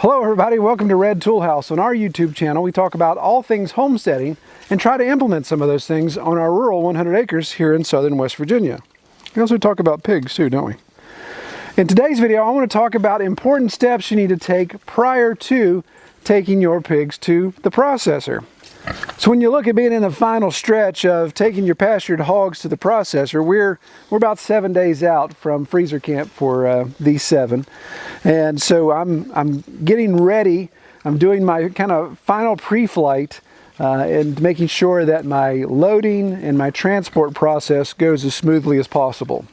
Hello everybody, welcome to Red Tool House. On our YouTube channel we talk about all things homesteading and try to implement some of those things on our rural 100 acres here in southern West Virginia. We also talk about pigs too, don't we? In today's video I want to talk about important steps you need to take prior to taking your pigs to the processor. So when you look at being in the final stretch of taking your pastured hogs to the processor, we're about 7 days out from freezer camp for these 7. And so I'm getting ready. I'm doing my kind of final pre-flight and making sure that my loading and my transport process goes as smoothly as possible.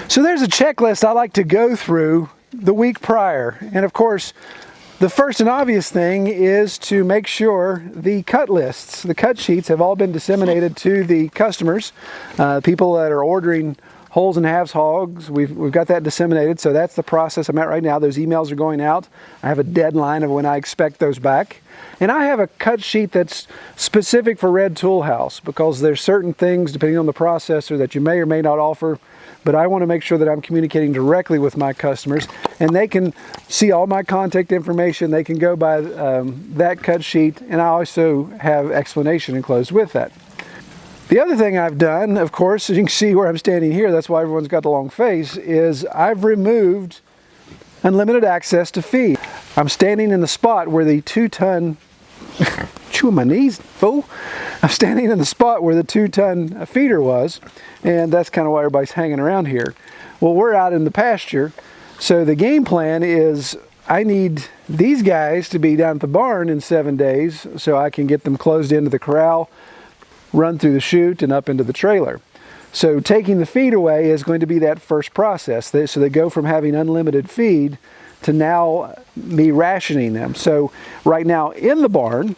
So there's a checklist I like to go through the week prior. And of course, the first and obvious thing is to make sure the cut lists, the cut sheets have all been disseminated to the customers, people that are ordering wholes and halves hogs. We've got that disseminated, so that's the process I'm at right now. Those emails are going out. I have a deadline of when I expect those back. And I have a cut sheet that's specific for Red Tool House because there's certain things, depending on the processor, that you may or may not offer. But I want to make sure that I'm communicating directly with my customers and they can see all my contact information. They can go by that cut sheet, and I also have explanation enclosed with that. The other thing I've done, of course, as you can see where I'm standing here, that's why everyone's got the long face, is I've removed unlimited access to feed. I'm standing in the spot where the 2-ton, chewing my knees, fool. I'm standing in the spot where the 2-ton feeder was, and that's kind of why everybody's hanging around here. Well, we're out in the pasture, so the game plan is I need these guys to be down at the barn in 7 days so I can get them closed into the corral, run through the chute and up into the trailer. So taking the feed away is going to be that first process. So they go from having unlimited feed to now me rationing them. So right now in the barn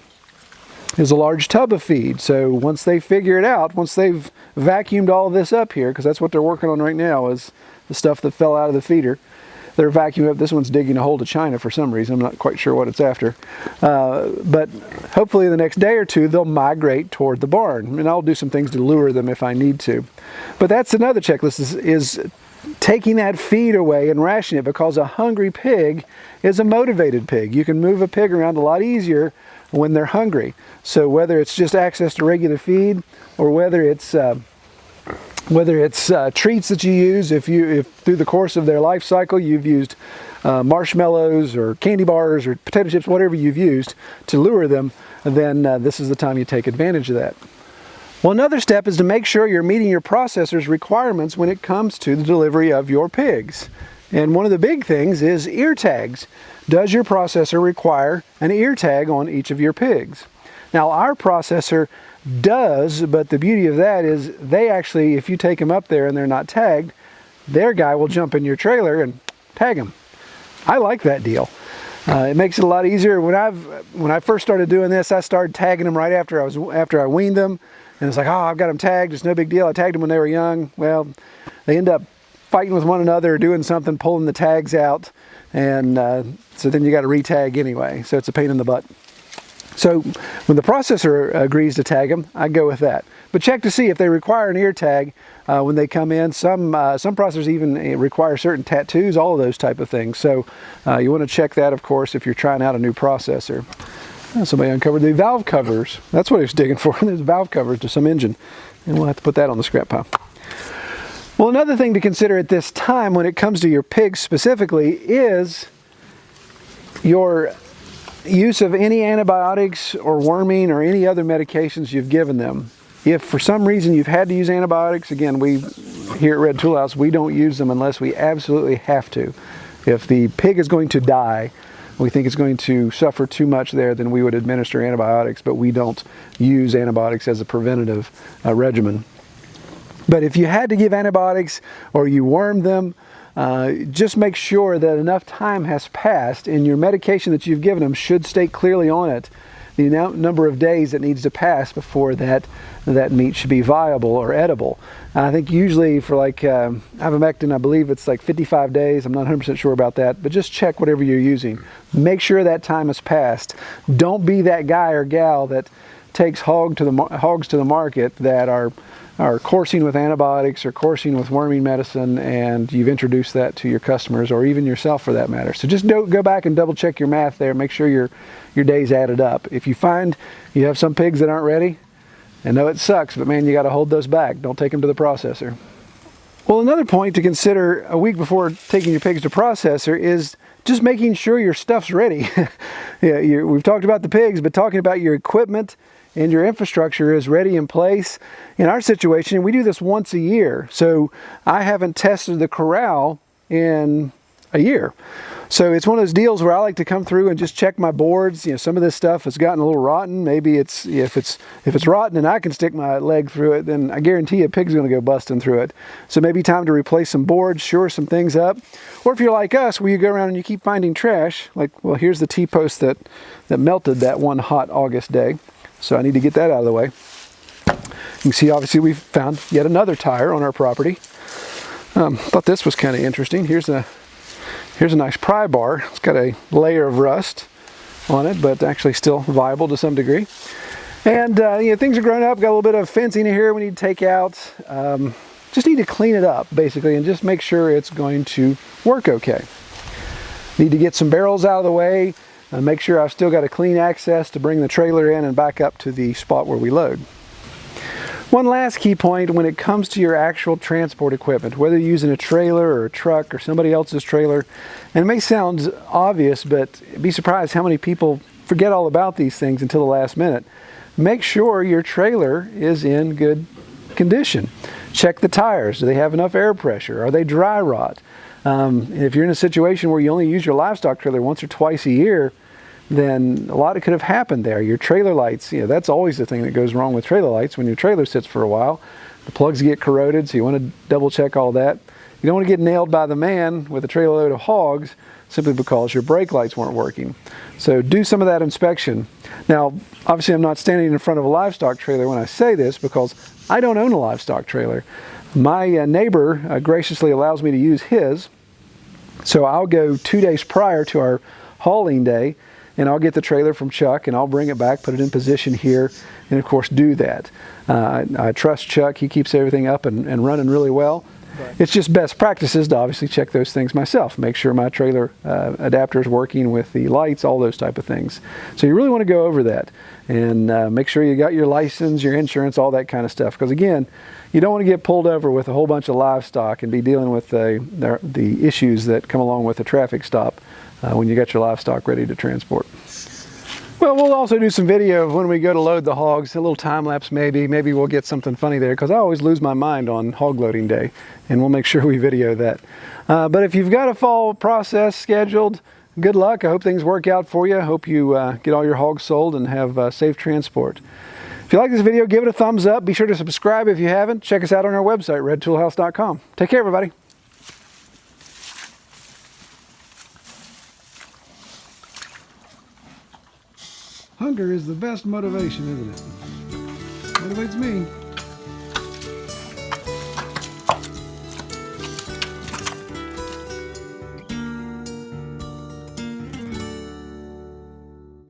is a large tub of feed. So once they figure it out, once they've vacuumed all of this up here, because that's what they're working on right now, is the stuff that fell out of the feeder. They're vacuuming up. This one's digging a hole to China for some reason. I'm not quite sure what it's after. But hopefully the next day or two, they'll migrate toward the barn. And I'll do some things to lure them if I need to. But that's another checklist, is taking that feed away and rationing it, because a hungry pig is a motivated pig. You can move a pig around a lot easier when they're hungry. So whether it's just access to regular feed or whether it's treats that you use, if through the course of their life cycle you've used marshmallows or candy bars or potato chips, whatever you've used to lure them, then this is the time you take advantage of that. Well, another step is to make sure you're meeting your processor's requirements when it comes to the delivery of your pigs. And one of the big things is ear tags. Does your processor require an ear tag on each of your pigs? Now, our processor does, but the beauty of that is they actually, if you take them up there and they're not tagged, their guy will jump in your trailer and tag them. I like that deal. It makes it a lot easier. When I first started doing this, I started tagging them right after I weaned them, and it's like, oh, I've got them tagged. It's no big deal. I tagged them when they were young. Well, they end up fighting with one another, doing something, pulling the tags out, and so then you got to re-tag anyway. So it's a pain in the butt. So when the processor agrees to tag them, I go with that. But check to see if they require an ear tag when they come in. Some processors even require certain tattoos, all of those type of things. So you want to check that, of course, if you're trying out a new processor. Somebody uncovered the valve covers. That's what he was digging for. There's valve covers to some engine. And we'll have to put that on the scrap pile. Well, another thing to consider at this time when it comes to your pigs specifically is your use of any antibiotics or worming or any other medications you've given them. If for some reason you've had to use antibiotics, again, we here at Red Tool House, we don't use them unless we absolutely have to. If the pig is going to die, we think it's going to suffer too much there, then we would administer antibiotics, but we don't use antibiotics as a preventative regimen. But if you had to give antibiotics or you wormed them, just make sure that enough time has passed and your medication that you've given them should state clearly on it the number of days that needs to pass before that meat should be viable or edible. I think usually for like ivermectin, I believe it's like 55 days. I'm not 100% sure about that, but just check whatever you're using. Make sure that time has passed. Don't be that guy or gal that takes hogs to the market that are are coursing with antibiotics or coursing with worming medicine, and you've introduced that to your customers or even yourself for that matter. So just go back and double check your math there. Make sure your days added up. If you find you have some pigs that aren't ready, I know it sucks, but man, you got to hold those back. Don't take them to the processor. Well, another point to consider a week before taking your pigs to processor is just making sure your stuff's ready. Yeah, we've talked about the pigs, but talking about your equipment and your infrastructure is ready in place. In our situation, we do this once a year, so I haven't tested the corral in a year. So it's one of those deals where I like to come through and just check my boards. You know, some of this stuff has gotten a little rotten. Maybe if it's rotten and I can stick my leg through it, then I guarantee a pig's going to go busting through it. So maybe time to replace some boards, shore some things up. Or if you're like us, where you go around and you keep finding trash, like, well, here's the T-post that melted that one hot August day. So I need to get that out of the way. You can see, obviously, we've found yet another tire on our property. Thought this was kind of interesting. Here's a nice pry bar. It's got a layer of rust on it, but actually still viable to some degree. And you know, things are growing up. Got a little bit of fencing here we need to take out. Just need to clean it up, basically, and just make sure it's going to work okay. Need to get some barrels out of the way. Make sure I've still got a clean access to bring the trailer in and back up to the spot where we load. One last key point when it comes to your actual transport equipment, whether you're using a trailer or a truck or somebody else's trailer, and it may sound obvious, but be surprised how many people forget all about these things until the last minute. Make sure your trailer is in good condition. Check the tires. Do they have enough air pressure? Are they dry rot? If you're in a situation where you only use your livestock trailer once or twice a year, then a lot could have happened there. Your trailer lights, you know, that's always the thing that goes wrong with trailer lights. When your trailer sits for a while, the plugs get corroded, so you want to double check all that. You don't want to get nailed by the man with a trailer load of hogs simply because your brake lights weren't working. So do some of that inspection. Now, obviously I'm not standing in front of a livestock trailer when I say this because I don't own a livestock trailer. My neighbor graciously allows me to use his, so I'll go 2 days prior to our hauling day and I'll get the trailer from Chuck and I'll bring it back, put it in position here, and of course do that. I trust Chuck. He keeps everything up and running really well. Right. It's just best practices to obviously check those things myself. Make sure my trailer adapter is working with the lights, all those type of things. So you really want to go over that and make sure you got your license, your insurance, all that kind of stuff. Because again, you don't want to get pulled over with a whole bunch of livestock and be dealing with the issues that come along with a traffic stop when you got your livestock ready to transport. Well, we'll also do some video of when we go to load the hogs, a little time lapse maybe. Maybe we'll get something funny there because I always lose my mind on hog loading day, and we'll make sure we video that. But if you've got a fall process scheduled, good luck. I hope things work out for you. I hope you get all your hogs sold and have safe transport. If you like this video, give it a thumbs up. Be sure to subscribe if you haven't. Check us out on our website, redtoolhouse.com. Take care, everybody. Hunger is the best motivation, isn't it? Motivates me.